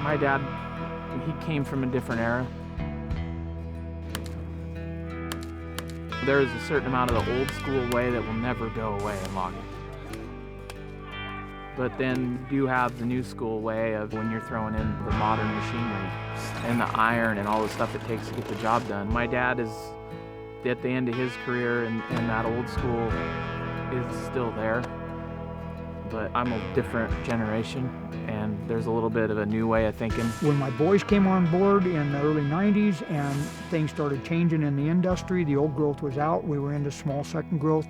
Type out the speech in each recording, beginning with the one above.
My dad, he came from a different era. There is a certain amount of the old school way that will never go away in logging. But then you have the new school way of when you're throwing in the modern machinery and the iron and all the stuff it takes to get the job done. My dad is at the end of his career, and that old school is still there. But I'm a different generation, and there's a little bit of a new way of thinking. When my boys came on board in the early 90s and things started changing in the industry, the old growth was out, we were into small second growth,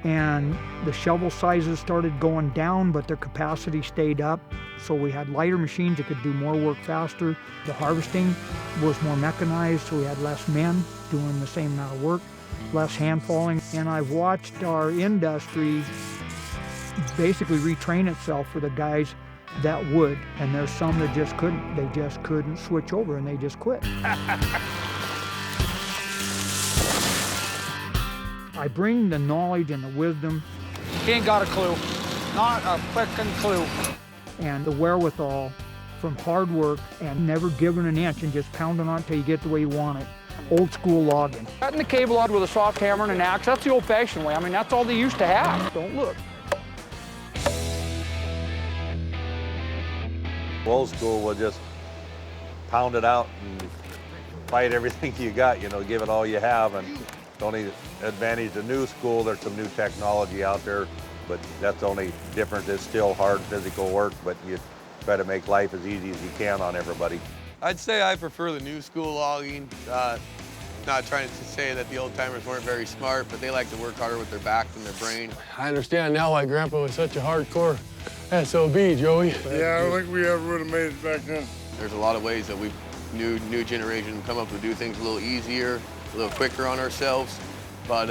and the shovel sizes started going down, but their capacity stayed up. So we had lighter machines that could do more work faster. The harvesting was more mechanized, so we had less men doing the same amount of work, less hand falling. And I've watched our industry basically retrain itself for the guys that would, and there's some that just couldn't. They just couldn't switch over, and they just quit. I bring the knowledge and the wisdom. He ain't got a clue. Not a frickin' clue. And the wherewithal from hard work and never giving an inch and just pounding on it till you get the way you want it. Old school logging. Cutting the cable out with a soft hammer and an axe, that's the old-fashioned way. I mean, that's all they used to have. Don't look. Old school will just pound it out and fight everything you got, you know, give it all you have. And the only advantage to new school, there's some new technology out there, but that's the only difference. It's still hard physical work, but you try to make life as easy as you can on everybody. I'd say I prefer the new school logging. Not trying to say that the old timers weren't very smart, but they like to work harder with their back than their brain. I understand now why Grandpa was such a hardcore SOB, Joey. Yeah, I don't think we ever would have made it back then. There's a lot of ways that new generation come up to do things a little easier, a little quicker on ourselves. But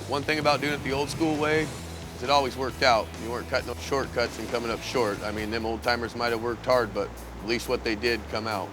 one thing about doing it the old school way is it always worked out. You weren't cutting up shortcuts and coming up short. I mean, them old timers might have worked hard, but at least what they did come out.